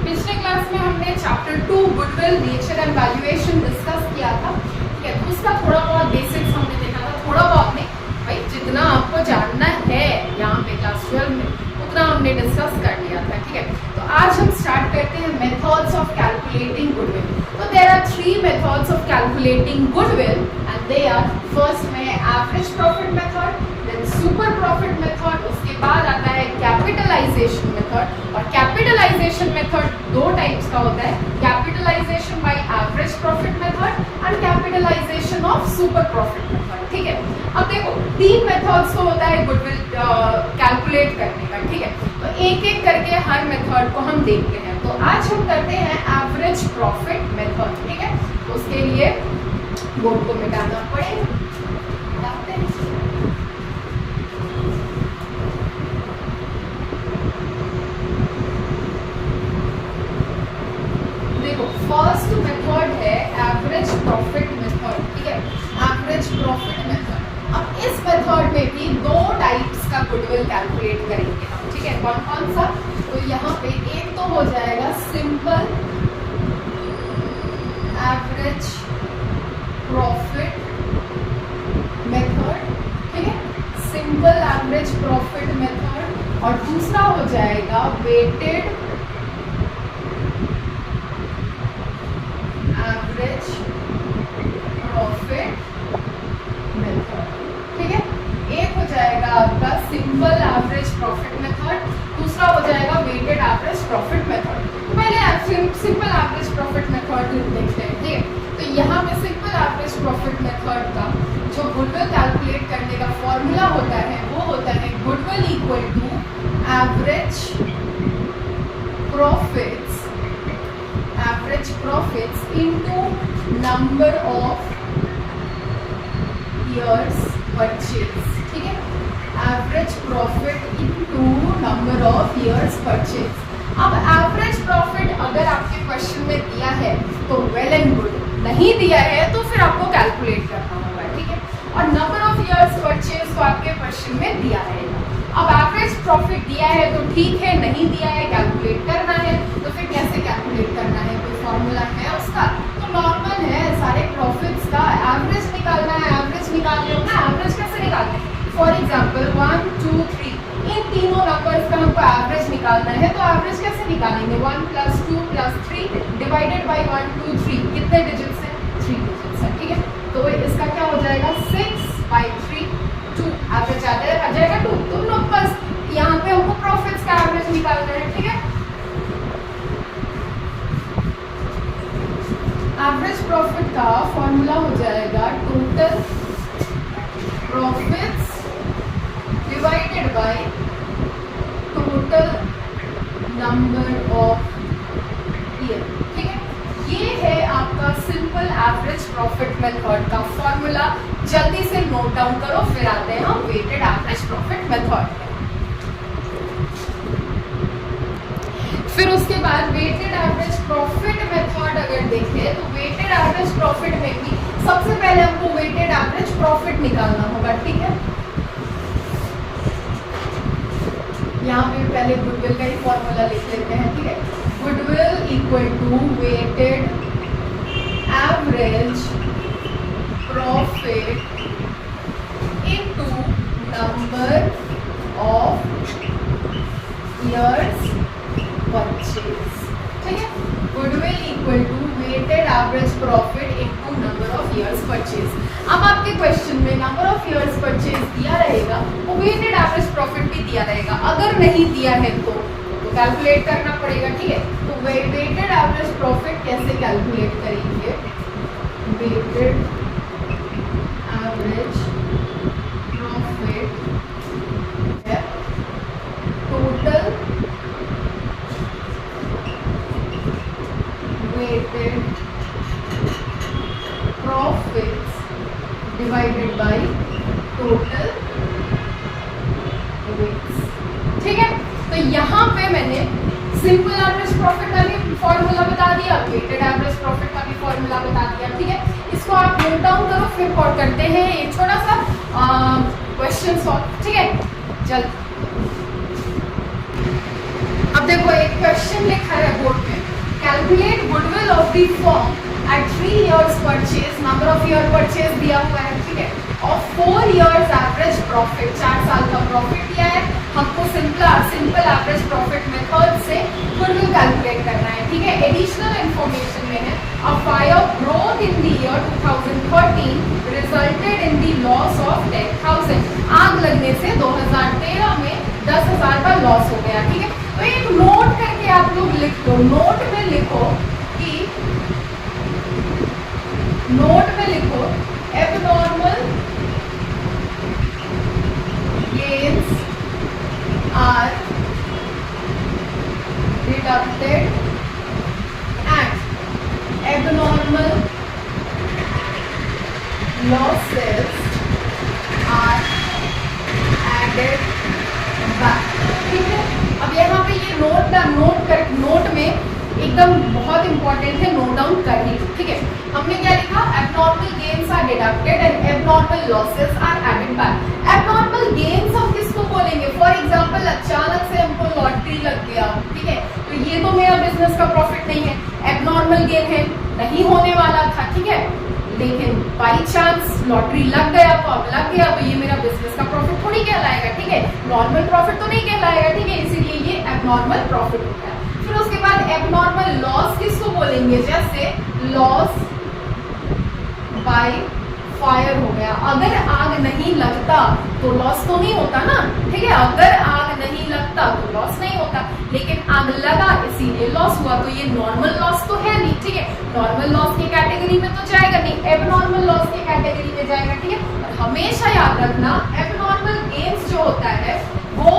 पिछले क्लास में हमने chapter 2 goodwill nature and valuation discuss किया था, ठीक है। तो उसका थोड़ा बहुत बेसिक्स हमने देखा था, थोड़ा बहुत नहीं भाई, जितना आपको जानना है यहाँ पे क्लास 12 में उतना हमने डिस्कस कर लिया था, ठीक है। तो आज हम स्टार्ट करते हैं मेथड्स ऑफ कैलकुलेटिंग गुडविल। तो there are 3 methods of calculating goodwill and they are, first में average profit method, then super profit method, उसके बाद आता है कैपिटलाइजेशन मेथड। और कैपिटलाइजेशन मेथड 2 टाइप्स का होता है, capitalisation by average profit method and capitalisation of super profit method, ठीक है। अब देखो 3 मेथड्स तो होता है गुडविल कैलकुलेट करने का, ठीक है। तो एक एक करके हर मेथड को हम देखते हैं। तो आज हम करते हैं एवरेज प्रॉफिट मेथड, ठीक है। तो उसके लिए बोर्ड को मिटाना पड़ेगा। फर्स्ट मेथड है एवरेज प्रॉफिट मेथड, ठीक है, एवरेज प्रॉफिट मेथड। अब इस मेथड में भी 2 टाइप्स का गुडविल कैलकुलेट करेंगे हम, ठीक है। कौन कौन सा? तो यहाँ पे एक तो हो जाएगा सिंपल एवरेज प्रॉफिट मेथड, ठीक है, सिंपल एवरेज प्रॉफिट मेथड। और दूसरा हो जाएगा वेटेड एवरेज प्रॉफिट मेथड, ठीक है। एक हो जाएगा आपका सिंपल एवरेज प्रॉफिट मेथड, दूसरा हो जाएगा वेटेड एवरेज प्रॉफिट मेथड। तो पहले सिंपल एवरेज प्रॉफिट मेथड देखते हैं, ठीक है। तो यहाँ पे सिंपल एवरेज प्रॉफिट मेथड का जो गुडविल कैलकुलेट करने का फॉर्मूला होता है वो होता है goodwill equal to average profits into number of years purchase, ठीक है, average profit into number of years purchase। अब एवरेज प्रॉफिट अगर आपके क्वेश्चन में दिया है तो वेल एंड गुड, नहीं दिया है तो फिर आपको कैलकुलेट करना होगा, ठीक है। और नंबर ऑफ इयर्स परचेज तो आपके क्वेश्चन में दिया रहेगा। अब एवरेज प्रॉफिट दिया है तो ठीक है, नहीं दिया है कैलकुलेट करना है, तो फिर कैसे कैलकुलेट करना है? कोई फॉर्मूला है उसका? तो नॉर्मल है, सारे प्रॉफिट्स का एवरेज निकालना है। एवरेज निकालने होगा, एवरेज कैसे निकालते हैं? फॉर एग्जाम्पल 1 2 3 इन तीनों नंबर्स का हमको एवरेज निकालना है, तो एवरेज कैसे निकालेंगे? 1 + 2 + 3 डिवाइडेड बाई 1 2 3, कितने डिजिट्स हैं? 3 डिजिट्स हैं, ठीक है। तो इसका क्या हो जाएगा? 6/3 2, एवरेज आ जाएगा 2। तुम लोग बस यहाँ पे हमको प्रॉफिट्स का एवरेज निकालना है, ठीक है। एवरेज प्रॉफिट का फॉर्मूला हो जाएगा total profits divided by total number of year, ठीक है। ये है आपका सिंपल एवरेज प्रॉफिट मेथड का फॉर्मूला। जल्दी से नोट डाउन करो, फिर आते हैं हम वेटेड एवरेज प्रॉफिट मेथड। फिर उसके बाद वेटेड एवरेज प्रॉफिट मेथड अगर देखें तो वेटेड एवरेज प्रॉफिट में भी सबसे पहले हमको वेटेड एवरेज प्रॉफिट निकालना होगा, ठीक है। यहाँ पे पहले गुडविल का ही फॉर्मूला लिख लेते हैं, ठीक है। Goodwill equal to weighted average profit into number of years purchase, ठीक है। Goodwill equal to weighted average profit into number of years purchase. अब आपके क्वेश्चन में नंबर ऑफ इयर्स परचेज दिया रहेगा, वो वेटेड एवरेज प्रॉफिट भी दिया रहेगा। अगर नहीं दिया है तो कैलकुलेट करना पड़ेगा, ठीक है। तो वेटेड एवरेज प्रॉफिट कैसे कैलकुलेट करेंगे? वेटेड एवरेज प्रॉफिट है total weighted profits divided by total weights, ठीक है। तो यहाँ पे मैंने सिंपल एवरेज प्रॉफिट का भी फॉर्मूला बता दिया, वेटेड एवरेज प्रॉफिट का भी फॉर्मूला बता दिया, ठीक है। इसको आप नोट डाउन करो, फिर कॉल करते हैं एक छोटा सा क्वेश्चन सॉल्व, ठीक है। जल्द अब देखो एक क्वेश्चन लिखा है बोर्ड में, calculate goodwill of the firm at 3 years purchase, number of year purchase दिया हुआ है, ठीक है, और 4 years एवरेज प्रॉफिट, 4 साल का प्रॉफिट दिया है, हमको सिंपल एवरेज प्रॉफिट मेथड से गुडविल कैलकुलेट करना है, ठीक है। एडिशनल इंफॉर्मेशन में है, a fire growth in the year 2013 resulted in the loss of 10,000, आग लगने से 2013 में 10,000 का लॉस हो गया, ठीक है। तो एक नोट करके आप लोग लिख दो, नोट में लिखो abnormal gains are deducted and abnormal losses are added back, ठीक है। अब यहाँ पे ये नोट में एकदम बहुत इंपॉर्टेंट है, नोट डाउन कर लीजिए, ठीक है। हमने क्या लिखा, abnormal gains are deducted and abnormal losses are added back. Abnormal gains हम किसको बोलेंगे, फॉर एग्जांपल अचानक से हमको लॉटरी लग गया, ठीक है, तो ये तो मेरा बिजनेस का प्रॉफिट नहीं है, एबनॉर्मल गेन है, नहीं होने वाला था, ठीक है, लेकिन बाई चांस लॉटरी लग गया तो अब लग गया, तो ये मेरा बिजनेस का प्रॉफिट थोड़ी कहलाएगा, ठीक है, नॉर्मल प्रॉफिट तो नहीं कहलाएगा, ठीक है, इसीलिए ये एबनॉर्मल प्रॉफिट होता है। फिर उसके बाद एबनॉर्मल लॉस किसको बोलेंगे, जैसे लॉस बाय फायर हो गया, अगर आग नहीं लगता तो लॉस तो नहीं होता ना, ठीक है, अगर आग नहीं लगता तो लॉस नहीं होता, लेकिन आग लगा इसीलिए लॉस हुआ, तो ये नॉर्मल लॉस तो है नहीं, ठीक है, नॉर्मल लॉस की कैटेगरी में तो जाएगा नहीं, एबनॉर्मल लॉस की कैटेगरी में जाएगा, ठीक है। और हमेशा याद रखना एबनॉर्मल गेन्स जो होता है वो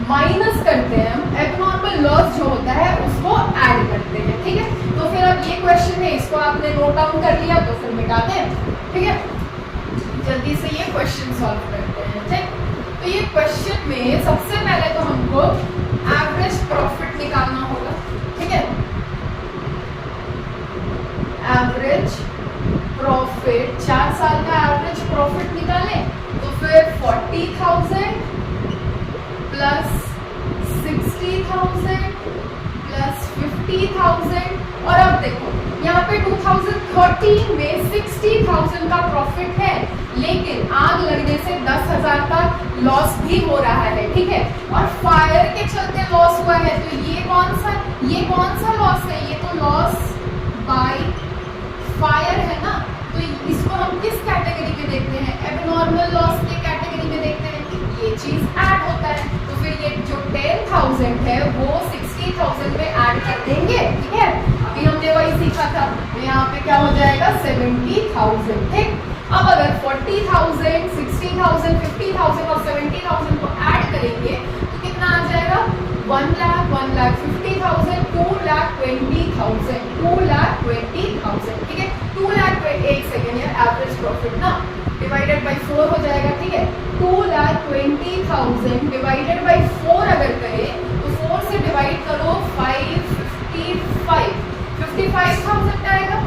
माइनस करते हैं हम, एबनॉर्मल लॉस जो होता है उसको ऐड करते हैं, ठीक है। तो फिर अब ये क्वेश्चन है, इसको आपने नोट डाउन कर लिया तो फिर मिटा दें, ठीक है, जल्दी से ये क्वेश्चन सॉल्व करते हैं, ठीक। तो ये क्वेश्चन में सबसे पहले तो हमको एवरेज प्रॉफिट निकालना होगा, ठीक है, एवरेज प्रॉफिट, 4 साल का एवरेज प्रॉफिट निकालें तो फिर 40,000 प्लस 60,000 प्लस 50,000, और अब देखो यहाँ पे 2013 में 60,000 का प्रॉफिट है, लेकिन आग लगने से 10,000 का लॉस भी हो रहा है, ठीक है, और फायर के चलते लॉस हुआ है, तो ये कौन सा लॉस है, ये तो लॉस बाय फायर है ना, तो इसको हम किस कैटेगरी में देखते हैं, एबनॉर्मल लॉस के कैटेगरी में देखते हैं, ये चीज ऐड होता है, तो फिर ये जो 10,000 है वो 60,000 में ऐड कर देंगे, ठीक है, अभी हमने वही सीखा था, तो यहाँ पे क्या हो जाएगा 70,000, ठीक। अब अगर 40,000, 60,000, 50,000 और 70,000 को ऐड करेंगे तो कितना आ जाएगा, 1 लाख, 1,50,000, 2,20,000, 2,20,000, ठीक है, 2 लाख, एक सेकेंड यार, एवरेज प्रॉफिट ना डिवाइडेड बाई 4 हो जाएगा, ठीक है, 2,20,000 डिवाइडेड बाई 4 अगर करें तो 4 से डिवाइड करो 55,000 आएगा,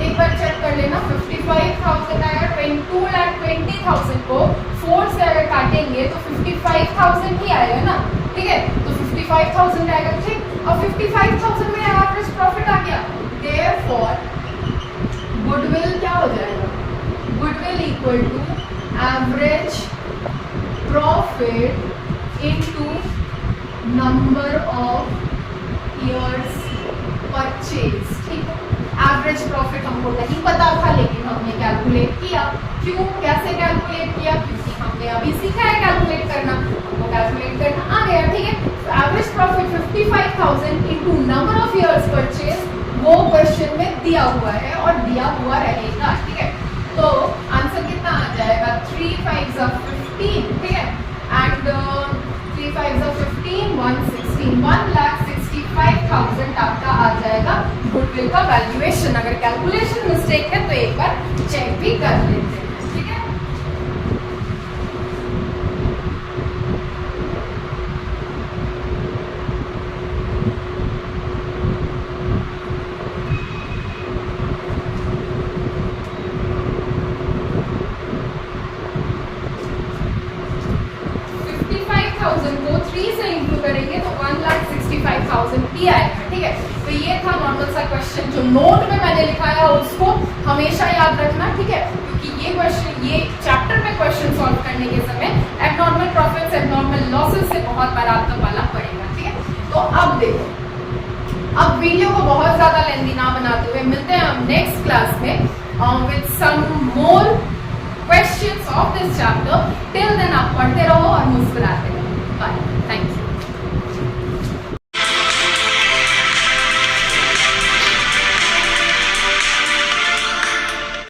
एक बार चेक कर लेना, 55,000 आएगा, 2,20,000 को 4 से अगर काटेंगे तो 55,000 ही आएगा ना, ठीक है, तो 55,000 आएगा, ठीक, और 55,000 में एवरेज प्रॉफिट आ गया, देयरफॉर गुडविल क्या हो जाएगा, goodwill equal to average profit into number of years purchase, ठीक है। एवरेज प्रॉफिट हमको नहीं पता था, लेकिन हमने कैलकुलेट किया, क्यों, कैसे कैलकुलेट किया, क्योंकि हमने अभी सीखा है कैलकुलेट करना, हमको कैलकुलेट करना आ गया, ठीक है। Average profit 55,000 into number of years purchase वो क्वेश्चन में दिया हुआ है और दिया हुआ रहेगा, ठीक है, तो आंसर कितना आ जाएगा, 3 5 15, ठीक है, एंड 3 5 15, 160, 1,65,000 आपका आ जाएगा गुडविल का वैल्यूएशन। अगर कैलकुलेशन मिस्टेक है तो एक बार चेक भी कर लेते हैं, ठीक है। को 3 से इंक्लूड करेंगे तो 1,65,000 ही आएगा, ठीक है। क्वेश्चन जो नोट में मैंने लिखा है उसको हमेशा याद रखना, ठीक है, क्योंकि ये क्वेश्चन, ये चैप्टर में क्वेश्चन सॉल्व करने के समय एबनॉर्मल प्रॉफिट्स, एबनॉर्मल लॉसेस से बहुत बार आपको पाला पड़ेगा, ठीक है। तो अब देखो, अब वीडियो को बहुत ज्यादा लेंथी ना बनाते हुए मिलते हैं हम नेक्स्ट क्लास में with some more questions of this chapter. Till then आप पढ़ते रहो और मुस्कुराते रहो। Bye, thank you.